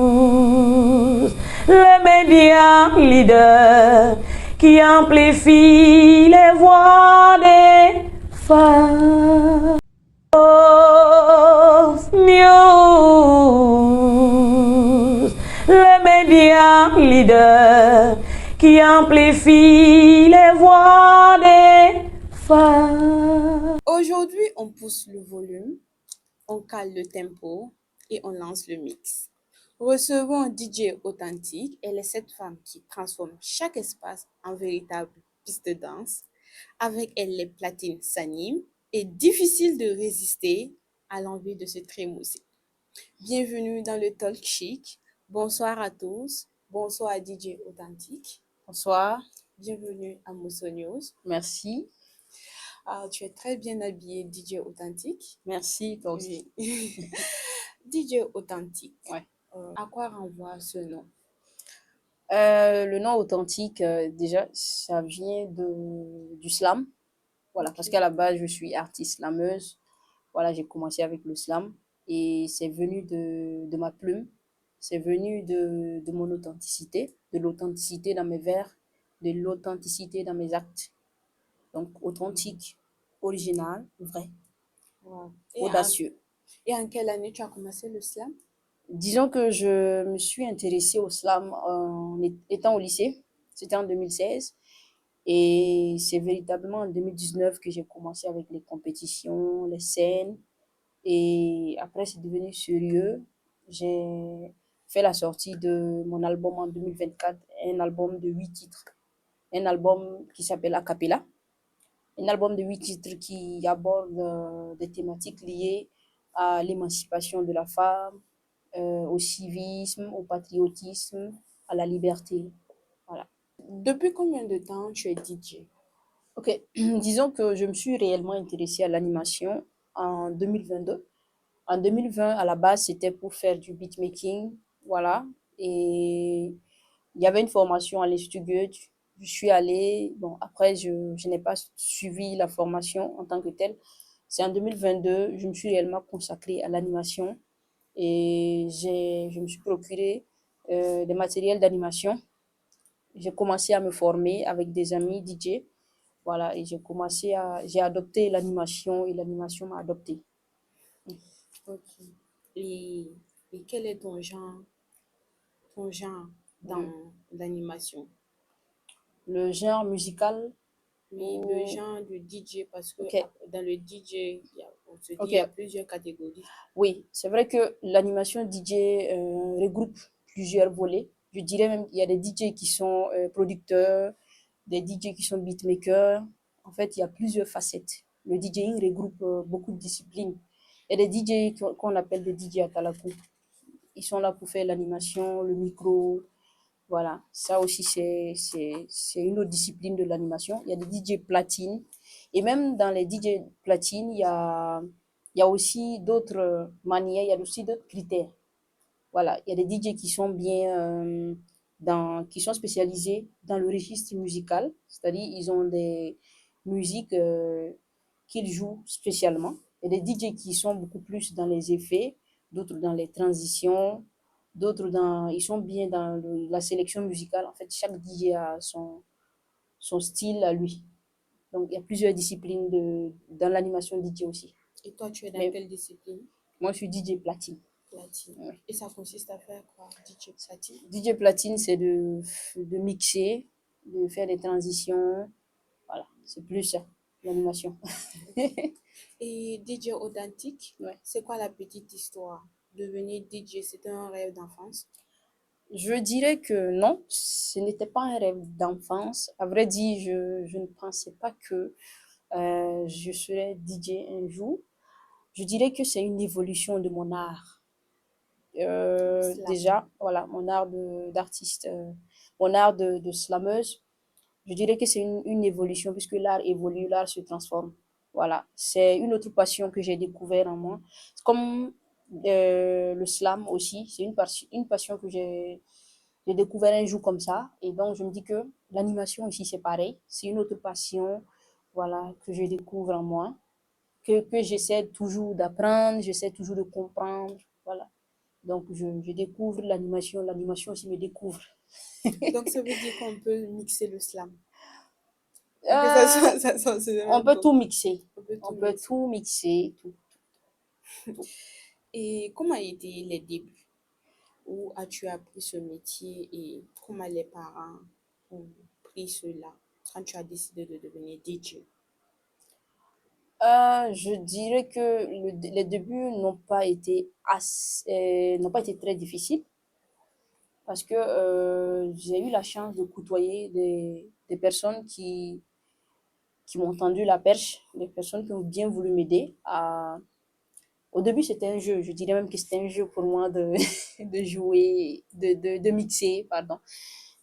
News, le média leader qui amplifie les voix des femmes. News, le média leader qui amplifie les voix des femmes. Aujourd'hui, on pousse le volume, on cale le tempo et on lance le mix. Recevons DJ Authentique. Elle est cette femme qui transforme chaque espace en véritable piste de danse. Avec elle, les platines s'animent et difficile de résister à l'envie de se trémousser. Bienvenue dans le Talk Chic. Bonsoir à tous. Bonsoir à DJ Authentique. Bonsoir, Bienvenue à Mosso News. merci, Tu es très bien habillée, DJ Authentique. merci toi aussi. Oui. DJ Authentique. Ouais. À quoi renvoie ce nom? Le nom authentique, déjà, ça vient du slam. Voilà, parce qu'à la base, je suis artiste slameuse. Voilà, j'ai commencé avec le slam et c'est venu de ma plume. C'est venu de mon authenticité, de l'authenticité dans mes vers, de l'authenticité dans mes actes. Donc, authentique, original, vrai, Wow. audacieux. Et en quelle année tu as commencé le slam? Disons que je me suis intéressée au slam en étant au lycée. C'était en 2016. Et c'est véritablement en 2019 que j'ai commencé avec les compétitions, les scènes. Et après, c'est devenu sérieux. J'ai fait la sortie de mon album en 2024, un album de 8 titres. Un album qui s'appelle Acapella. Un album de 8 titres qui aborde des thématiques liées à l'émancipation de la femme, au civisme, au patriotisme, à la liberté. Voilà. Depuis combien de temps tu es DJ? Ok, disons que je me suis réellement intéressée à l'animation en 2022. En 2020, à la base, c'était pour faire du beatmaking, voilà. Et il y avait une formation à l'Institut Goethe. Je suis allée, bon, après, je n'ai pas suivi la formation en tant que telle. C'est en 2022, je me suis réellement consacrée à l'animation et je me suis procuré des matériels d'animation. J'ai commencé à me former avec des amis DJ. Voilà, et j'ai adopté l'animation et l'animation m'a adopté. Ok. Et, et quel est ton genre dans l'animation? Le genre musical, Oui, le genre de DJ, parce que ok, dans le DJ, on se dit ok. il y a plusieurs catégories. Oui, c'est vrai que l'animation DJ regroupe plusieurs volets. Je dirais même qu'il y a des DJ qui sont producteurs, des DJ qui sont beatmakers. En fait, il y a plusieurs facettes. Le DJing regroupe beaucoup de disciplines. Il y a des DJ qu'on appelle des DJ à Talakou. Ils sont là pour faire l'animation, le micro. Voilà, ça aussi, c'est une autre discipline de l'animation. Il y a des DJ platine. Et même dans les DJ platine, il y a aussi d'autres manières, il y a aussi d'autres critères. Voilà, il y a des DJ qui sont bien qui sont spécialisés dans le registre musical, c'est-à-dire ils ont des musiques qu'ils jouent spécialement. Il y a des DJ qui sont beaucoup plus dans les effets, d'autres dans les transitions, ils sont bien dans la sélection musicale. En fait, chaque DJ a son style à lui. Donc, il y a plusieurs disciplines dans l'animation DJ aussi. Et toi, tu es dans Mais quelle discipline? moi, je suis DJ platine. Platine. Ouais. Et ça consiste à faire quoi, DJ platine? DJ platine, c'est de mixer, de faire des transitions. Voilà, c'est plus ça, l'animation. Et DJ authentique, Ouais. c'est quoi la petite histoire? Devenir DJ, c'était un rêve d'enfance? Je dirais que non, ce n'était pas un rêve d'enfance. À vrai dire, je ne pensais pas que je serais DJ un jour. Je dirais que c'est une évolution de mon art. Slam. Déjà, voilà, mon art d'artiste, mon art de slameuse. Je dirais que c'est une évolution puisque l'art évolue, l'art se transforme. Voilà, c'est une autre passion que j'ai découvert en moi. Comme le slam aussi, c'est une passion que j'ai découvert un jour comme ça. Et donc, je me dis que l'animation ici, c'est pareil. C'est une autre passion, voilà, que je découvre en moi. que j'essaie toujours d'apprendre, j'essaie toujours de comprendre. Voilà. Donc, je découvre l'animation aussi me découvre. Donc, ça veut dire qu'on peut mixer le slam. Ou que Euh, c'est le on même peut temps. tout mixer. On peut On tout peut mixer. tout mixer, tout. Et comment étaient les débuts? Où as-tu appris ce métier et comment les parents ont pris cela quand tu as décidé de devenir DJ? Je dirais que les débuts n'ont pas été très difficiles parce que j'ai eu la chance de côtoyer des personnes qui m'ont tendu la perche, des personnes qui ont bien voulu m'aider à. Au début, c'était un jeu. Je dirais même que c'était un jeu pour moi de, de jouer, de mixer, pardon.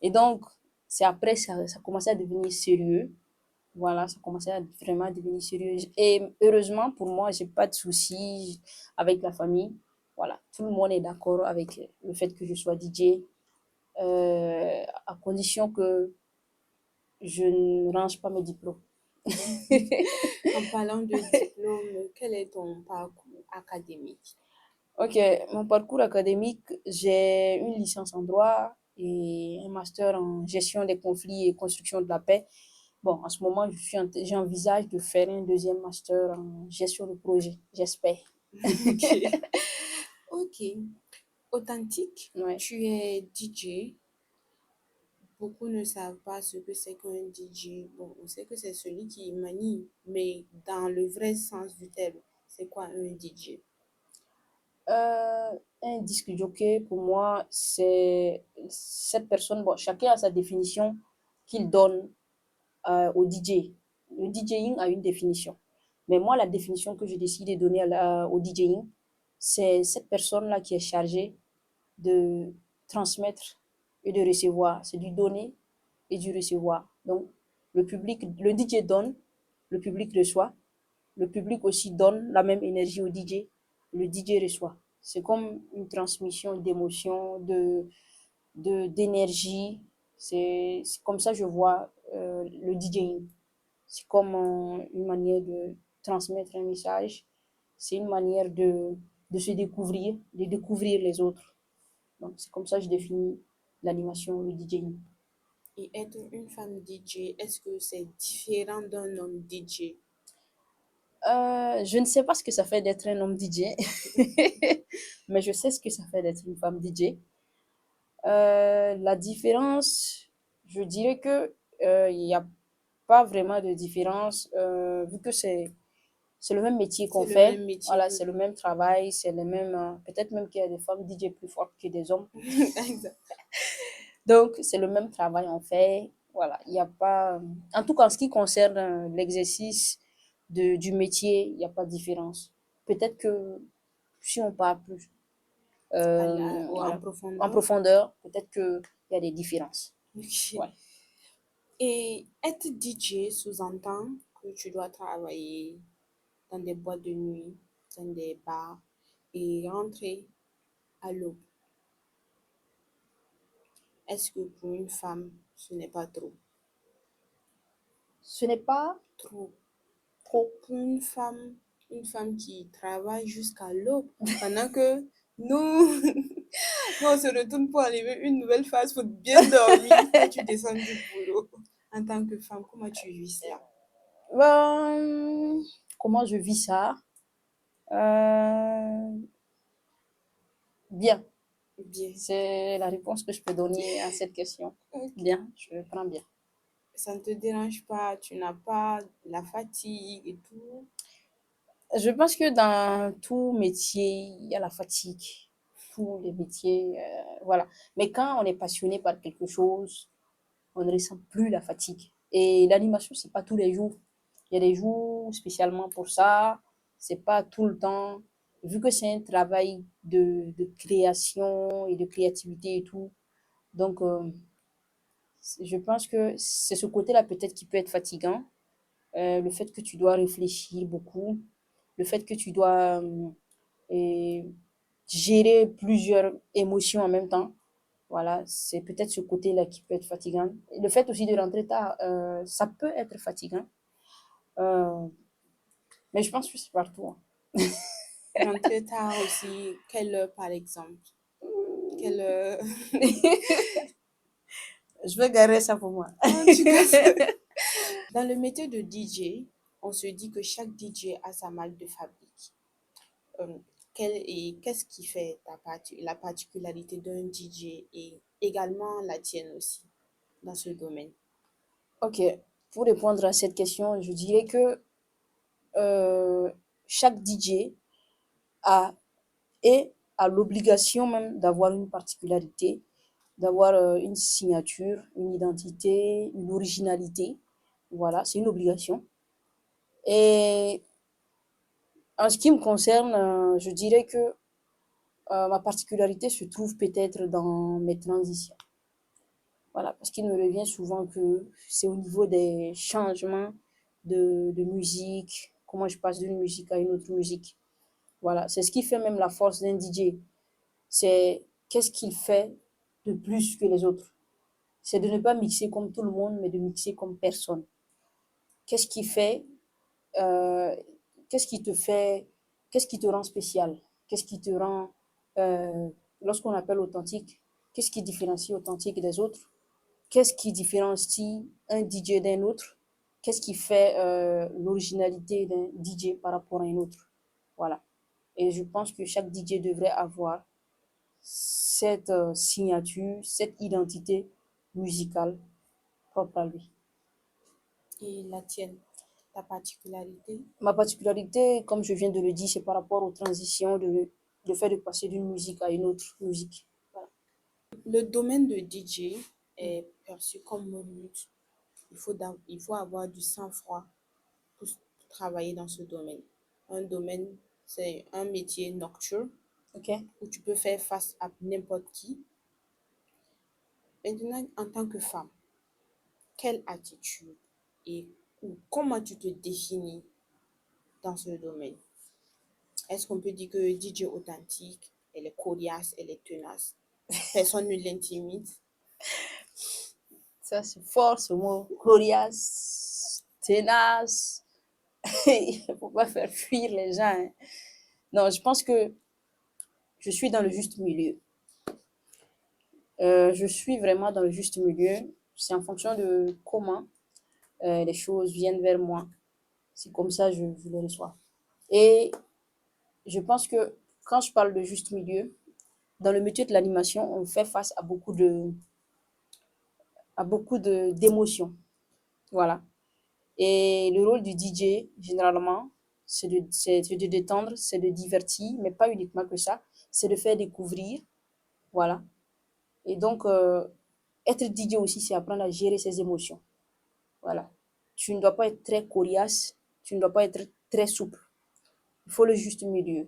Et donc, c'est après, ça commençait à devenir sérieux. Voilà, ça commençait à vraiment devenir sérieux. Et heureusement, pour moi, j'ai pas de soucis avec la famille. Voilà, tout le monde est d'accord avec le fait que je sois DJ, à condition que je ne range pas mes diplômes. En parlant de diplôme, quel est ton parcours académique? Ok, mon parcours académique, j'ai une licence en droit et un master en gestion des conflits et construction de la paix. Bon, en ce moment, j'envisage de faire un deuxième master en gestion de projet, j'espère. Ok. Ok. Authentique, Ouais. tu es DJ. Beaucoup ne savent pas ce que c'est qu'un DJ. Bon, on sait que c'est celui qui manie, mais dans le vrai sens du terme, c'est quoi un DJ? Euh, un disque jockey, pour moi, c'est cette personne, bon, chacun a sa définition qu'il donne au DJ. Le DJing a une définition. Mais moi, la définition que j'ai décidé de donner au DJing, c'est cette personne-là qui est chargée de transmettre et de recevoir. C'est du donner et du recevoir. Donc, le DJ donne, le public reçoit. Le public aussi donne la même énergie au DJ, le DJ reçoit. C'est comme une transmission d'émotions, d'énergie. C'est comme ça que je vois le DJing. C'est comme une manière de transmettre un message. C'est une manière de se découvrir, de découvrir les autres. Donc, c'est comme ça que je définis l'animation, le DJing. Et être une femme DJ, est-ce que c'est différent d'un homme DJ? Je ne sais pas ce que ça fait d'être un homme DJ, mais je sais ce que ça fait d'être une femme DJ. La différence, je dirais que il n'y a pas vraiment de différence, vu que c'est le même métier qu'on C'est le fait. même métier. Voilà, c'est le même travail, c'est le même. Peut-être même qu'il y a des femmes DJ plus fortes que des hommes. Exact. Donc, c'est le même travail en fait. Voilà, il n'y a pas. En tout cas, en ce qui concerne l'exercice du métier, il n'y a pas de différence. Peut-être que si on parle plus En voilà, en profondeur. profondeur, peut-être qu'il y a des différences. Ok. Ouais. Et être DJ sous-entend que tu dois travailler dans des boîtes de nuit, dans des bars et rentrer à l'aube. Est-ce que pour une femme, ce n'est pas trop? Ce n'est pas Trop. trop. Pour une femme qui travaille jusqu'à l'aube, pendant que nous, nous, on se retourne pour enlever une nouvelle phase pour bien dormir quand tu descends du boulot. En tant que femme, comment tu vis cela? Ben, comment je vis ça? Euh, bien. Bien. C'est la réponse que je peux donner à cette question. Ok. Bien, je prends bien. Ça ne te dérange pas, tu n'as pas la fatigue et tout. Je pense que dans tout métier, il y a la fatigue. Tous les métiers, voilà. Mais quand on est passionné par quelque chose, on ne ressent plus la fatigue. Et l'animation, c'est pas tous les jours. Il y a des jours spécialement pour ça. C'est pas tout le temps. Vu que c'est un travail de création et de créativité et tout. Donc, je pense que c'est ce côté-là peut-être qui peut être fatigant. Le fait que tu dois réfléchir beaucoup. Le fait que tu dois et gérer plusieurs émotions en même temps. Voilà, c'est peut-être ce côté-là qui peut être fatigant. Et le fait aussi de rentrer tard, ça peut être fatigant. Euh, Mais je pense que c'est partout, hein. Rentrer tard aussi, quelle heure par exemple? Quelle heure? Je vais garer ça pour moi. En tout cas, dans le métier de DJ, on se dit que chaque DJ a sa marque de fabrique. Euh, qu'est-ce qui fait la particularité d'un DJ et également la tienne aussi dans ce domaine? Ok, pour répondre à cette question, je dirais que euh, chaque DJ a, et a l'obligation même d'avoir une particularité, d'avoir une signature, une identité, une originalité. Voilà, c'est une obligation. Et en ce qui me concerne, je dirais que ma particularité se trouve peut-être dans mes transitions. Voilà, parce qu'il me revient souvent que c'est au niveau des changements de musique, comment je passe d'une musique à une autre musique. Voilà, c'est ce qui fait même la force d'un DJ. C'est qu'est-ce qu'il fait de plus que les autres. C'est de ne pas mixer comme tout le monde, mais de mixer comme personne. Qu'est-ce qui fait, euh, qu'est-ce qui te fait, qu'est-ce qui te rend spécial? Qu'est-ce qui te rend, euh, lorsqu'on appelle authentique, qu'est-ce qui différencie authentique des autres? Qu'est-ce qui différencie un DJ d'un autre? Qu'est-ce qui fait l'originalité d'un DJ par rapport à un autre? Voilà. Et je pense que chaque DJ devrait avoir cette signature, cette identité musicale propre à lui. Et la tienne, ta particularité? Ma particularité, comme je viens de le dire, c'est par rapport aux transitions, de fait de passer d'une musique à une autre musique. Voilà. Le domaine de DJ est perçu comme un luxe. Il faut avoir du sang-froid pour travailler dans ce domaine. Un domaine, c'est un métier nocturne Ok? où tu peux faire face à n'importe qui. Maintenant, en tant que femme, quelle attitude et ou comment tu te définis dans ce domaine? Est-ce qu'on peut dire que DJ authentique, elle est coriace, elle est tenace? Personne ne l'intimide. Ça, c'est fort ce mot. Coriace, tenace. Il ne faut pas faire fuir les gens, hein. Non, je pense que je suis dans le juste milieu. Je suis vraiment dans le juste milieu. C'est en fonction de comment les choses viennent vers moi. C'est comme ça que je les reçois. Et je pense que quand je parle de juste milieu, dans le métier de l'animation, on fait face à beaucoup d'émotions. Voilà. Et le rôle du DJ, généralement, c'est de détendre, c'est de divertir, mais pas uniquement que ça. C'est de faire découvrir. Voilà. Et donc, être DJ aussi, c'est apprendre à gérer ses émotions. Voilà. Tu ne dois pas être très coriace, tu ne dois pas être très souple. Il faut le juste milieu.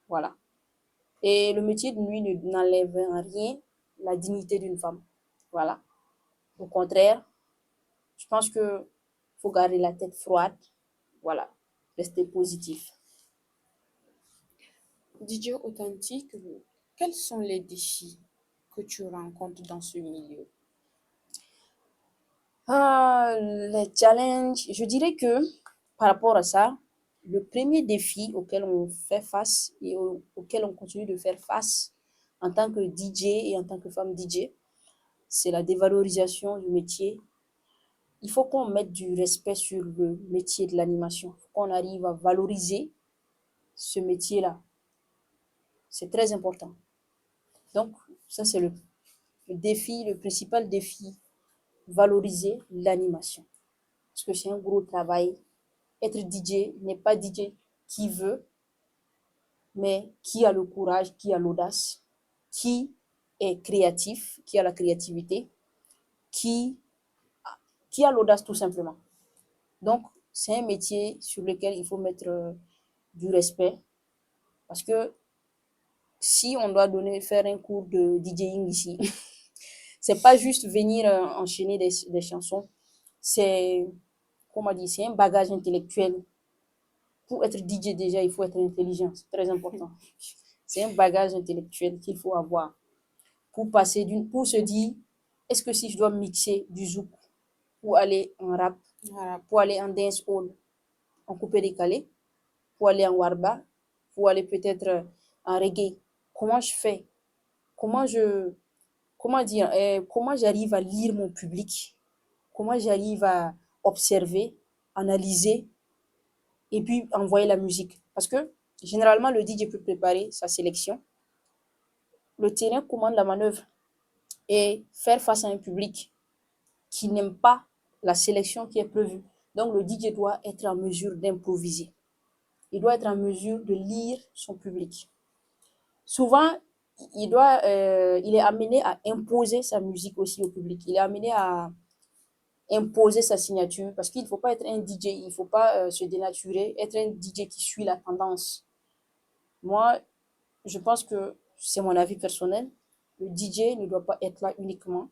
Voilà. Et le métier de nuit n'enlève en rien la dignité d'une femme. Voilà. Au contraire, je pense que faut garder la tête froide. Voilà. Rester positif. DJ authentique, quels sont les défis que tu rencontres dans ce milieu? Les challenges, je dirais que par rapport à ça, le premier défi auquel on fait face et auquel on continue de faire face en tant que DJ et en tant que femme DJ, c'est la dévalorisation du métier. Il faut qu'on mette du respect sur le métier de l'animation. Il faut qu'on arrive à valoriser ce métier-là. C'est très important. Donc, ça, c'est le défi, le principal défi, valoriser l'animation. Parce que c'est un gros travail. Être DJ n'est pas DJ qui veut, mais qui a le courage, qui a l'audace, qui est créatif, qui a la créativité, qui, qui a l'audace tout simplement. Donc, c'est un métier sur lequel il faut mettre du respect parce que si on doit faire un cours de DJing ici, c'est pas juste venir enchaîner des chansons, c'est, comment dire, c'est un bagage intellectuel. Pour être DJ déjà, il faut être intelligent, c'est très important. C'est un bagage intellectuel qu'il faut avoir pour se dire, est-ce que si je dois mixer du zouk pour aller en rap, Voilà. pour aller en dance hall, en coupé décalé, pour aller en warba, pour aller peut-être en reggae. Comment je fais? Comment je, comment dire, comment j'arrive à lire mon public? Comment j'arrive à observer, analyser et puis envoyer la musique? Parce que généralement, le DJ peut préparer sa sélection. Le terrain commande la manœuvre et faire face à un public qui n'aime pas la sélection qui est prévue. Donc, le DJ doit être en mesure d'improviser. Il doit être en mesure de lire son public. Souvent, il est amené à imposer sa musique aussi au public. Il est amené à imposer sa signature parce qu'il ne faut pas être un DJ, il ne faut pas se dénaturer, être un DJ qui suit la tendance. Moi, je pense que c'est mon avis personnel. Le DJ ne doit pas être là uniquement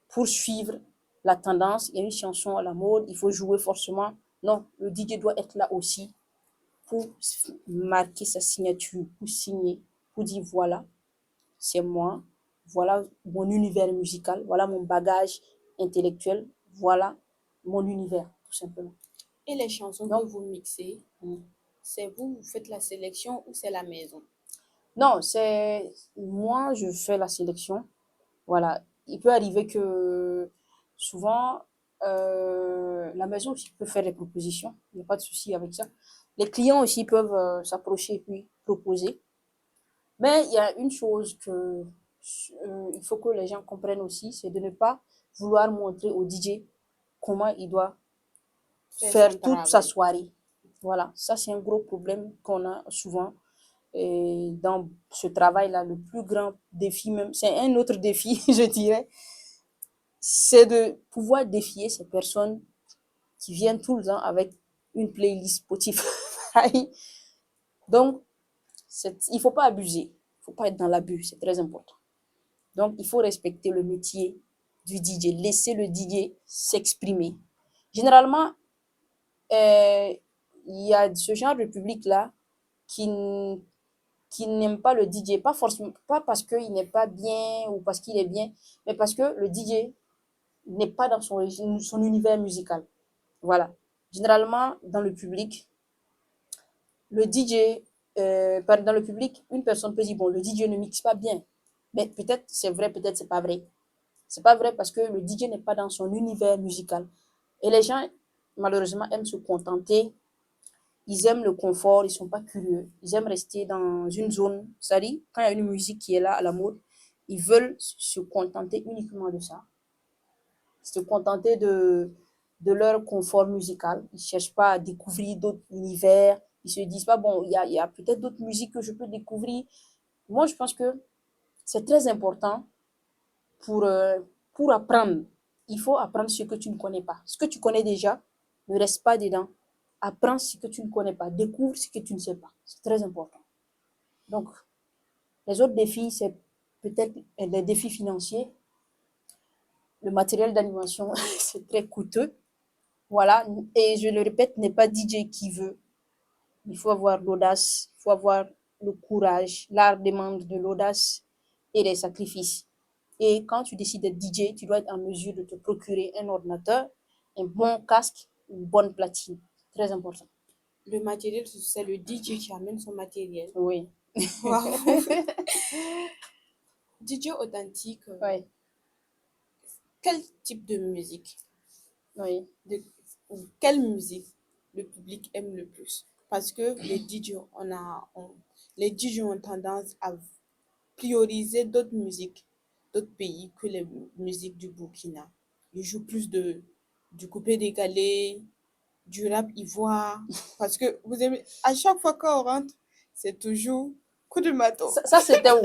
pour suivre la tendance. Il y a une chanson à la mode, il faut jouer forcément. Non, le DJ doit être là aussi pour marquer sa signature, pour signer, pour dire voilà, c'est moi, voilà mon univers musical, voilà mon bagage intellectuel, voilà mon univers, tout simplement. Et les chansons Donc, que vous mixez, c'est vous faites la sélection ou c'est la maison? non, c'est moi, je fais la sélection. Voilà. Il peut arriver que souvent, la maison aussi peut faire des propositions. Il n'y a pas de souci avec ça. Les clients aussi peuvent s'approcher et puis proposer. Mais il y a une chose que il faut que les gens comprennent aussi, c'est de ne pas vouloir montrer au DJ comment il doit faire toute sa soirée. Voilà, ça c'est un gros problème qu'on a souvent. Et dans ce travail-là, le plus grand défi même, c'est un autre défi, je dirais, c'est de pouvoir défier ces personnes qui viennent tout le temps avec une playlist Spotify. Donc, il ne faut pas abuser, il ne faut pas être dans l'abus, c'est très important. Donc, il faut respecter le métier du DJ, laisser le DJ s'exprimer. Généralement, il y a ce genre de public-là qui n'aime pas le DJ, pas forcément, pas parce qu'il n'est pas bien ou parce qu'il est bien, mais parce que le DJ n'est pas dans son univers musical. Voilà. Généralement, dans le public, le DJ, dans le public, une personne peut dire, bon, le DJ ne mixe pas bien. Mais peut-être c'est vrai, peut-être c'est pas vrai. C'est pas vrai parce que le DJ n'est pas dans son univers musical. Et les gens, malheureusement, aiment se contenter. Ils aiment le confort, ils sont pas curieux. Ils aiment rester dans une zone. C'est-à-dire, quand il y a une musique qui est là à la mode, ils veulent se contenter uniquement de ça. Se contenter de leur confort musical. Ils ne cherchent pas à découvrir d'autres univers. Ils se disent pas, bon, il y a peut-être d'autres musiques que je peux découvrir. Moi, je pense que c'est très important pour apprendre. Il faut apprendre ce que tu ne connais pas. Ce que tu connais déjà, ne reste pas dedans. Apprends ce que tu ne connais pas. Découvre ce que tu ne sais pas. C'est très important. Donc, les autres défis, c'est peut-être les défis financiers. Le matériel d'animation, c'est très coûteux. Voilà. Et je le répète, n'est pas DJ qui veut. Il faut avoir l'audace, il faut avoir le courage. L'art demande de l'audace et des sacrifices. Et quand tu décides d'être DJ, tu dois être en mesure de te procurer un ordinateur, un bon casque, une bonne platine. Très important. Le matériel, c'est le DJ qui amène son matériel. Oui. Wow. DJ authentique, Oui. quel type de musique, Oui. quelle musique le public aime le plus? Parce que les DJ ont tendance à prioriser d'autres musiques, d'autres pays que les musiques du Burkina. Ils jouent plus du coupé décalé, du rap ivoire. Parce que vous aimez, à chaque fois qu'on rentre, c'est toujours coup de marteau. Ça c'était où?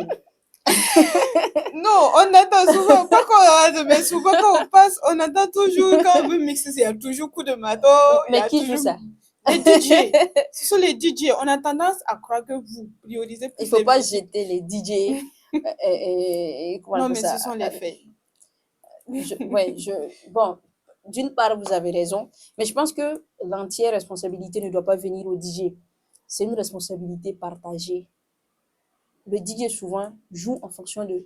Non, on attend souvent, pas qu'on rentre, mais souvent quand on passe, on attend toujours, quand on veut mixer, il y a toujours coup de marteau. Mais qui joue ça? Les DJ. Ce sont les DJ. On a tendance à croire que vous priorisez plus. Il ne faut pas jeter les DJ. Non, mais ce sont les faits. Bon, d'une part, vous avez raison, mais je pense que l'entière responsabilité ne doit pas venir au DJ. C'est une responsabilité partagée. Le DJ, souvent, joue en fonction du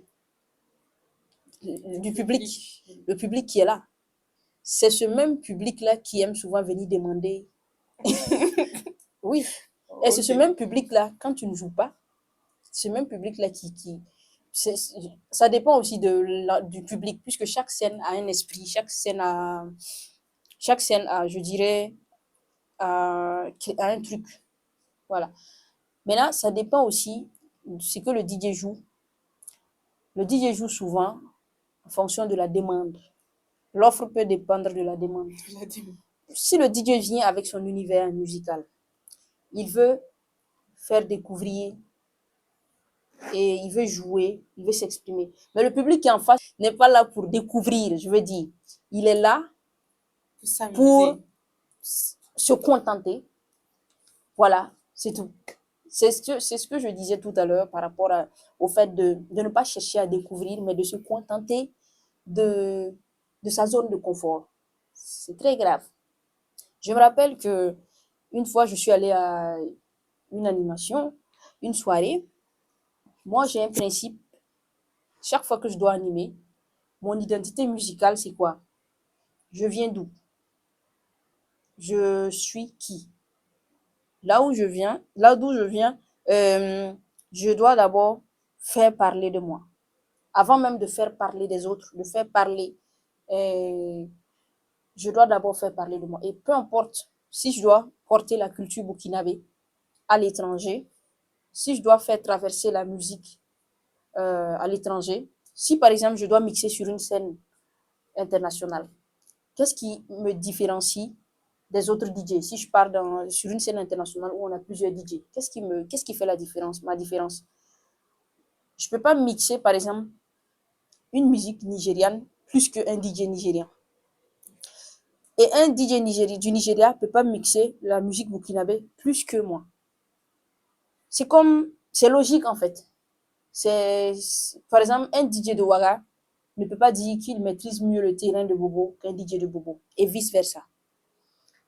public, le public qui est là. C'est ce même public-là qui aime souvent venir demander Oui. Et c'est ce Ok. même public-là, quand tu ne joues pas, ce même public-là ça dépend aussi du public, puisque chaque scène a un esprit, chaque scène a, je dirais, a un truc. Voilà. Maintenant, ça dépend aussi de ce que le DJ joue. Le DJ joue souvent en fonction de la demande. L'offre peut dépendre de la demande. Si le DJ vient avec son univers musical, il veut faire découvrir et il veut jouer, il veut s'exprimer. Mais le public qui est en face n'est pas là pour découvrir, je veux dire. Il est là Pour s'amuser. pour se contenter. Voilà, c'est tout. C'est ce que je disais tout à l'heure par rapport au fait de ne pas chercher à découvrir, mais de se contenter de sa zone de confort. C'est très grave. Je me rappelle que une fois, je suis allée à une animation, une soirée. Moi, j'ai un principe. Chaque fois que je dois animer, mon identité musicale, c'est quoi? Je viens d'où? Je suis qui? Là d'où je viens, euh, je dois d'abord faire parler de moi. Avant même de faire parler des autres, de faire parler, euh, je dois d'abord faire parler de moi. Et peu importe si je dois porter la culture burkinabé à l'étranger, si je dois faire traverser la musique à l'étranger, si par exemple je dois mixer sur une scène internationale, qu'est-ce qui me différencie des autres DJ? Si je pars sur une scène internationale où on a plusieurs DJ, qu'est-ce qui fait la différence, ma différence? Je ne peux pas mixer, par exemple, une musique nigériane plus qu'un DJ nigérien. Et un DJ du Nigeria ne peut pas mixer la musique burkinabé plus que moi. C'est logique en fait. Par exemple, un DJ de Ouaga ne peut pas dire qu'il maîtrise mieux le terrain de Bobo qu'un DJ de Bobo, et vice-versa.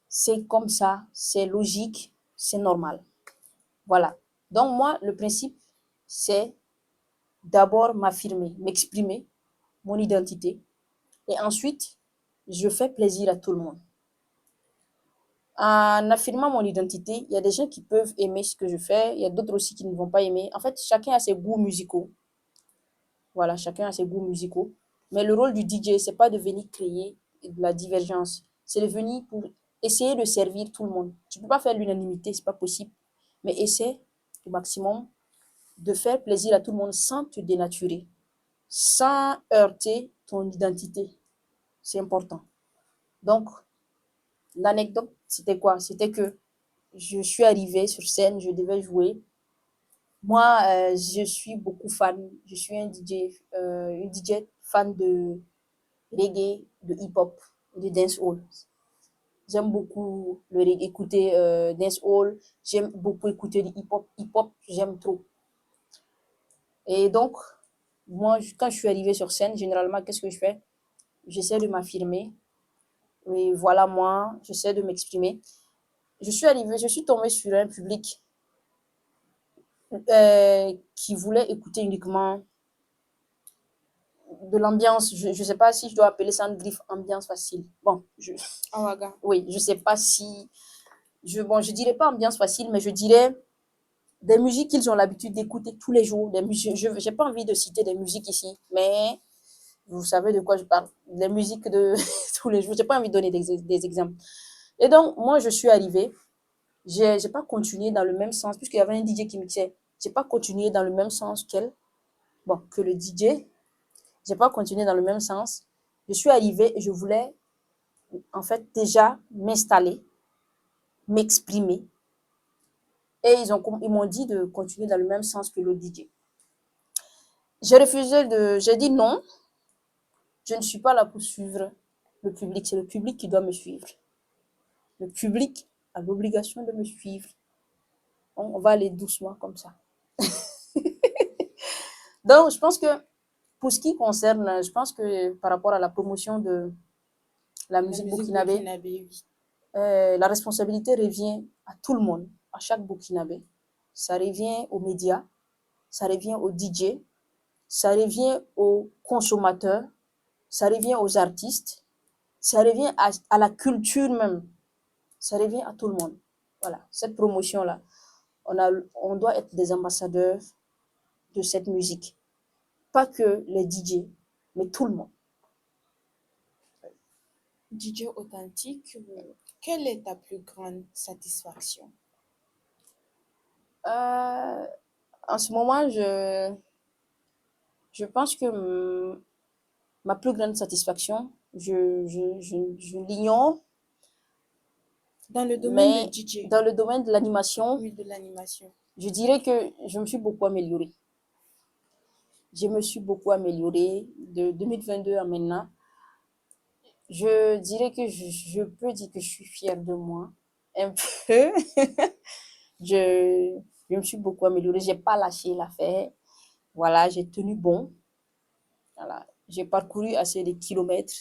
C'est comme ça, c'est logique, c'est normal. Voilà. Donc moi, le principe, c'est d'abord m'affirmer, m'exprimer, mon identité, et ensuite, je fais plaisir à tout le monde. En affirmant mon identité, il y a des gens qui peuvent aimer ce que je fais, il y a d'autres aussi qui ne vont pas aimer. En fait, chacun a ses goûts musicaux. Voilà, chacun a ses goûts musicaux. Mais le rôle du DJ, c'est pas de venir créer de la divergence. C'est de venir pour essayer de servir tout le monde. Tu peux pas faire l'unanimité, c'est pas possible. Mais essaie au maximum de faire plaisir à tout le monde sans te dénaturer, sans heurter ton identité. C'est important. Donc, l'anecdote, c'était quoi? C'était que je suis arrivée sur scène, je devais jouer. Moi, je suis beaucoup fan. Je suis une DJ fan de reggae, de hip-hop, de dancehall. J'aime beaucoup écouter dancehall. J'aime beaucoup écouter du hip-hop. Hip-hop, j'aime trop. Et donc, moi, quand je suis arrivée sur scène, généralement, qu'est-ce que je fais? J'essaie de m'affirmer. Et voilà moi, j'essaie de m'exprimer. Je suis tombée sur un public qui voulait écouter uniquement de l'ambiance. Je ne sais pas si je dois appeler ça une griffe ambiance facile. Bon, oui, je ne sais pas si... je dirais pas ambiance facile, mais je dirais des musiques qu'ils ont l'habitude d'écouter tous les jours. Je n'ai pas envie de citer des musiques ici, mais vous savez de quoi je parle. Des musiques de tous les jours. Je n'ai pas envie de donner des exemples. Et donc, moi, je suis arrivée. Je n'ai pas continué dans le même sens, puisqu'il y avait un DJ qui mixait. Je n'ai pas continué dans le même sens que le DJ. Je n'ai pas continué dans le même sens. Je suis arrivée et je voulais, en fait, déjà m'installer, m'exprimer. Et ils m'ont dit de continuer dans le même sens que le DJ. J'ai dit non, je ne suis pas là pour suivre le public. C'est le public qui doit me suivre. Le public a l'obligation de me suivre. On va aller doucement comme ça. Donc, je pense que pour ce qui concerne, je pense que par rapport à la promotion de la musique burkinabé, la responsabilité revient à tout le monde, à chaque burkinabé. Ça revient aux médias, ça revient aux DJ, ça revient aux consommateurs, ça revient aux artistes, ça revient à la culture même, ça revient à tout le monde. Voilà, cette promotion-là, on doit être des ambassadeurs de cette musique. Pas que les DJ, mais tout le monde. DJ authentique, quelle est ta plus grande satisfaction? En ce moment, je pense que ma plus grande satisfaction, je l'ignore, Dans le domaine de mais DJ, dans le domaine de l'animation, oui, de l'animation. je dirais que je me suis beaucoup améliorée. Je me suis beaucoup améliorée de 2022 à maintenant. Je dirais que je peux dire que je suis fière de moi. Un peu. Je, je me suis beaucoup améliorée. J'ai pas lâché l'affaire. Voilà, j'ai tenu bon. Voilà. J'ai parcouru assez de kilomètres.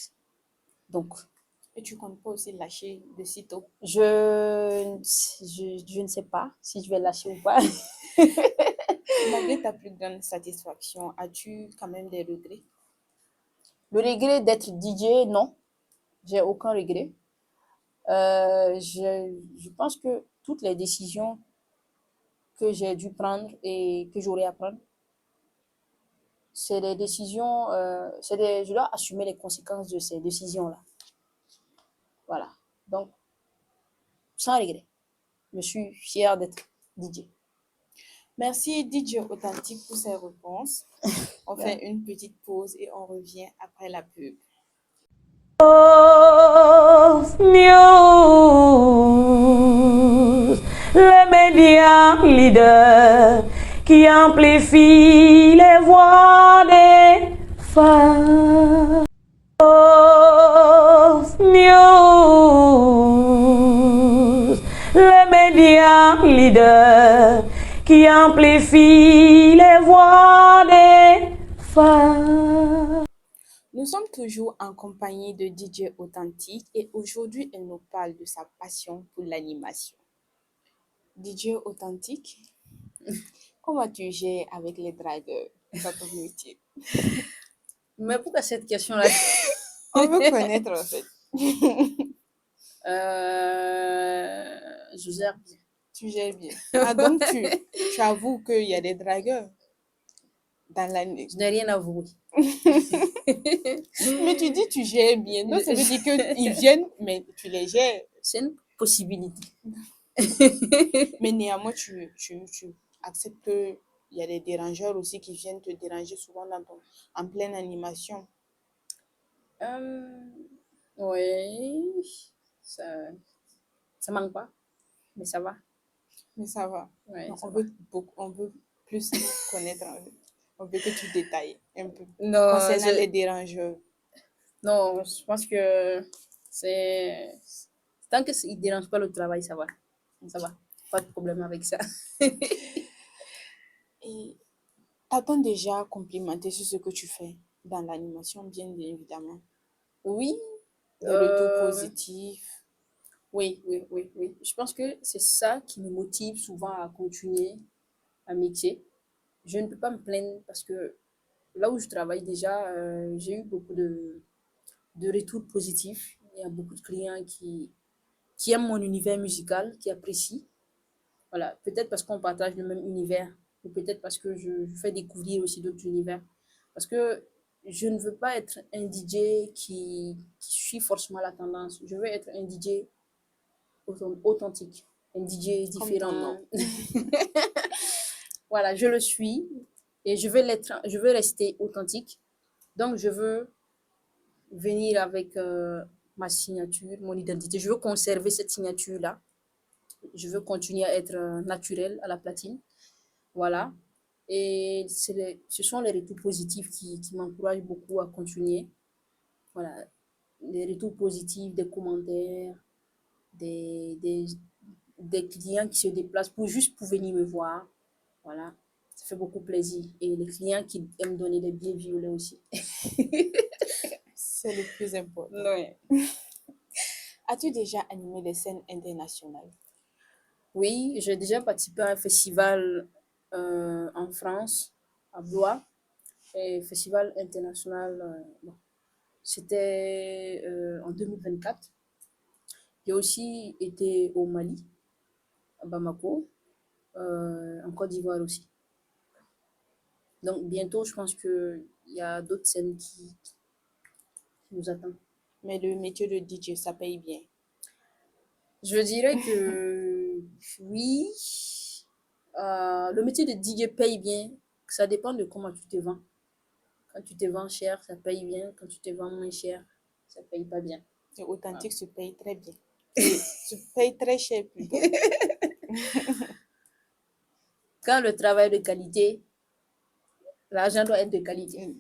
Donc, Et tu comptes pas aussi lâcher de sitôt. je ne sais pas si je vais lâcher ou pas. Malgré ta plus grande satisfaction, as-tu quand même des regrets? Le regret d'être DJ, non. J'ai aucun regret. Je pense que toutes les décisions que j'ai dû prendre et que j'aurai à prendre, c'est des décisions, je dois assumer les conséquences de ces décisions-là. Voilà. Donc, sans regret. Je suis fière d'être DJ. Merci DJ Authentique pour ces réponses. On Bien. fait une petite pause et on revient après la pub. News, le média leader qui amplifie les voix des femmes. News, le média leader qui amplifie les voix des femmes. Nous sommes toujours en compagnie de DJ Authentique et aujourd'hui, elle nous parle de sa passion pour l'animation. DJ Authentique, comment tu gères avec les dragueurs dans ton métier? Mais pourquoi cette question-là? On veut connaître en fait. Je gère bien. Tu gères bien. Ah, donc tu avoues qu'il y a des dragueurs dans l'année. Je n'ai rien avoué. Mais tu dis tu gères bien. Donc ça veut dire qu'ils viennent, mais tu les gères. C'est une possibilité. Mais néanmoins, tu acceptes qu'il y a des dérangeurs aussi qui viennent te déranger souvent en pleine animation. Oui, ça manque pas, mais ça va. Mais ça va. Ouais, Non, ça on va. veut on veut plus connaître. On veut que tu détailles un peu Non, concernant les dérangeurs. non, je pense que c'est tant que ne dérange pas le travail, ça va. Ça va. Pas de problème avec ça. Et t'as-t-on déjà complimenté sur ce que tu fais dans l'animation, bien évidemment? Oui, Des retours euh, positifs. oui. Je pense que c'est ça qui me motive souvent à continuer un métier. Je ne peux pas me plaindre parce que là où je travaille déjà, j'ai eu beaucoup de retours positifs. Il y a beaucoup de clients qui aiment mon univers musical, qui apprécient. Voilà, peut-être parce qu'on partage le même univers, ou peut-être parce que je fais découvrir aussi d'autres univers. Parce que je ne veux pas être un DJ qui suit forcément la tendance. Je veux être un DJ authentique, un DJ Comme ton différent. nom. Voilà, je le suis et je veux l'être, je veux rester authentique. Donc, je veux venir avec ma signature, mon identité. Je veux conserver cette signature-là. Je veux continuer à être naturel à la platine. Voilà. Et ce sont les retours positifs qui m'encouragent beaucoup à continuer. Voilà. Les retours positifs, des commentaires, des, des, des clients qui se déplacent juste pour venir me voir. Voilà. Ça fait beaucoup plaisir. Et les clients qui aiment donner des billets violets aussi. C'est le plus important. Ouais. As-tu déjà animé des scènes internationales? Oui, j'ai déjà participé à un festival en France, à Blois, et festival international. Bon, c'était en 2024. J'ai aussi été au Mali à Bamako, en Côte d'Ivoire aussi. Donc bientôt, je pense qu'il y a d'autres scènes qui nous attendent. Mais le métier de DJ, ça paye bien. Je dirais que oui. Le métier de DJ paye bien. Ça dépend de comment tu te vends. Quand tu te vends cher, ça paye bien. Quand tu te vends moins cher, ça paye pas bien. Et authentique se paye très bien. Se paye très cher plutôt. Quand le travail est de qualité, l'argent doit être de qualité.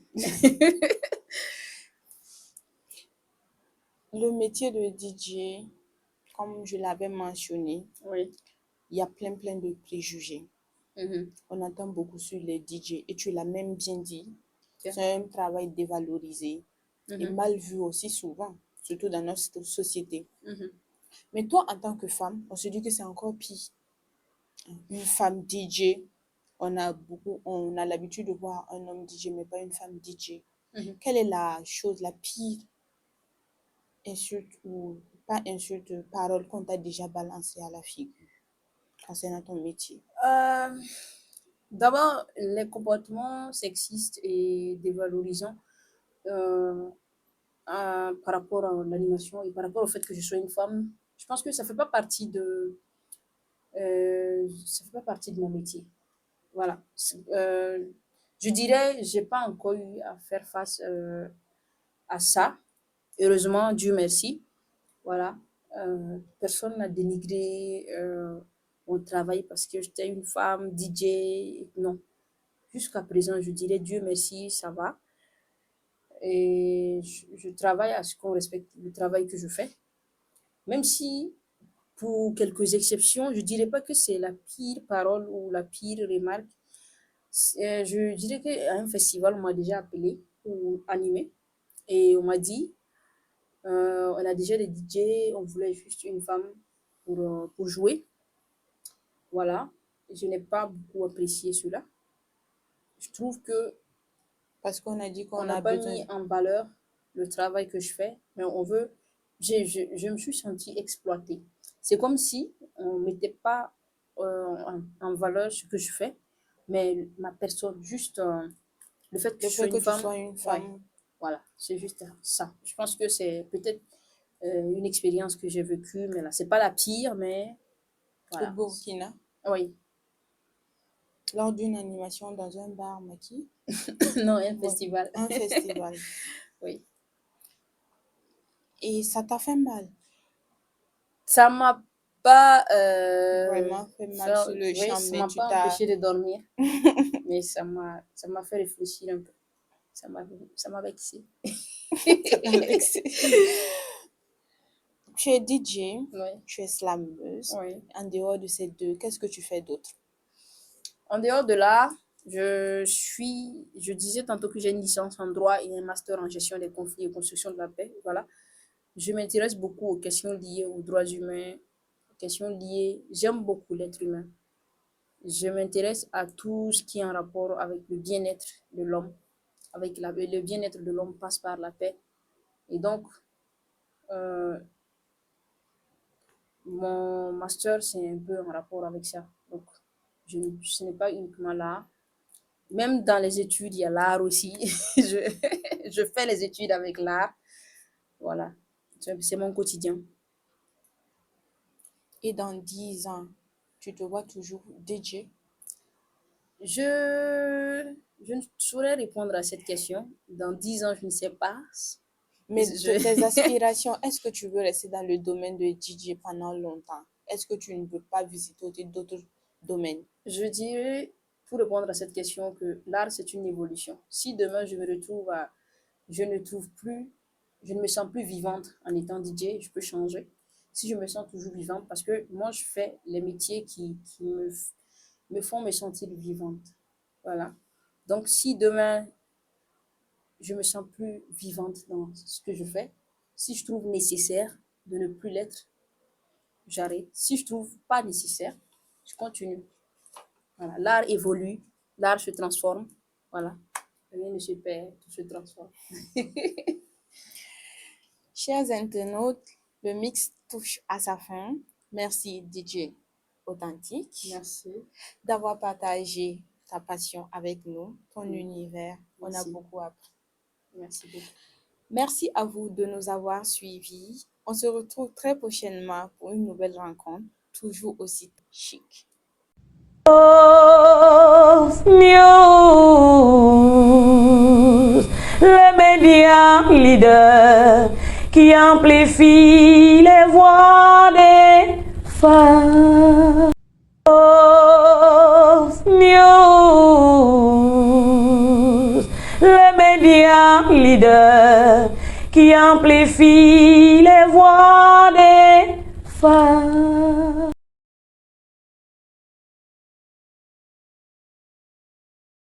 Le métier de DJ, comme je l'avais mentionné, Oui. il y a plein de préjugés. Mhm. On entend beaucoup sur les DJ et tu l'as même bien dit. Ok. C'est un travail dévalorisé et Mhm. mal vu aussi souvent, surtout dans notre société. Mhm. Mais toi, en tant que femme, on se dit que c'est encore pire. Une femme DJ, on a l'habitude de voir un homme DJ, mais pas une femme DJ. Mhm. Quelle est la chose, la pire insulte ou pas insulte, parole qu'on t'a déjà balancée à la figure concernant ton métier? D'abord, les comportements sexistes et dévalorisants par rapport à l'animation et par rapport au fait que je sois une femme, je pense que ça fait pas partie ça fait pas partie de mon métier. Voilà. Je dirais, j'ai pas encore eu à faire face à ça. Heureusement, Dieu merci. Voilà. Personne n'a dénigré mon travail parce que j'étais une femme, DJ. Non. Jusqu'à présent, je dirais Dieu merci, ça va. Et je travaille à ce qu'on respecte le travail que je fais. Même si, pour quelques exceptions, je dirais pas que c'est la pire parole ou la pire remarque. Je dirais qu'à un festival, on m'a déjà appelé pour animer. Et on m'a dit, on a déjà des DJ, on voulait juste une femme pour jouer. Voilà. Je n'ai pas beaucoup apprécié cela. Je trouve que Parce qu'on a dit on qu'on n'a a pas besoin. mis en valeur le travail que je fais, mais on veut. Je me suis sentie exploitée. C'est comme si on ne mettait pas en valeur ce que je fais, mais ma personne, juste le fait que Le je sois fait que une tu femme, sois une ouais, femme, voilà, c'est juste ça. Je pense que c'est peut-être une expérience que j'ai vécue, mais là, c'est pas la pire, mais au voilà. Burkina, Oui, lors d'une animation dans un bar maquis, non, un ouais, festival. un festival. Oui. Et ça t'a fait mal, Ça m'a pas vraiment fait mal sur le oui, champ, ça mais m'a tu pas t'as. empêché de dormir, mais ça m'a fait réfléchir un peu. Ça m'a vexé. Ça t'a vexé. Tu es DJ, Oui, tu es slameuse. oui. En dehors de ces deux, qu'est-ce que tu fais d'autre? En dehors de là, je disais tantôt que j'ai une licence en droit et un master en gestion des conflits et construction de la paix. Voilà. Je m'intéresse beaucoup aux questions liées aux droits humains, aux questions liées. J'aime beaucoup l'être humain. Je m'intéresse à tout ce qui est en rapport avec le bien-être de l'homme. Le bien-être de l'homme passe par la paix. Et donc, euh, mon master, c'est un peu en rapport avec ça. Donc, ce n'est pas uniquement là. Même dans les études, il y a l'art aussi. Je fais les études avec l'art. Voilà. C'est mon quotidien. Et dans 10 ans, tu te vois toujours DJ? Je ne saurais répondre à cette question. Dans 10 ans, je ne sais pas. Mais tes Je, aspirations, est-ce que tu veux rester dans le domaine de DJ pendant longtemps? Est-ce que tu ne veux pas visiter d'autres domaines? je dirais, pour répondre à cette question, que l'art, c'est une évolution. Si demain, je me retrouve à... Je ne trouve plus... Je ne me sens plus vivante en étant DJ, je peux changer. Si je me sens toujours vivante, parce que moi, je fais les métiers qui me font me sentir vivante. Voilà. Donc, si demain, je me sens plus vivante dans ce que je fais, si je trouve nécessaire de ne plus l'être, j'arrête. Si je trouve pas nécessaire, je continue. Voilà. L'art évolue, l'art se transforme. Voilà. Rien ne se perd, tout se transforme. Chers internautes, le mix touche à sa fin. Merci DJ. Authentique, Merci. d'avoir partagé ta passion avec nous, ton univers. On a Merci. beaucoup appris. Merci beaucoup. Merci à vous de nous avoir suivis. On se retrouve très prochainement pour une nouvelle rencontre, toujours aussi chic. News, les médias leaders qui amplifient les voix des femmes. News, les médias leaders qui amplifient les voix des femmes.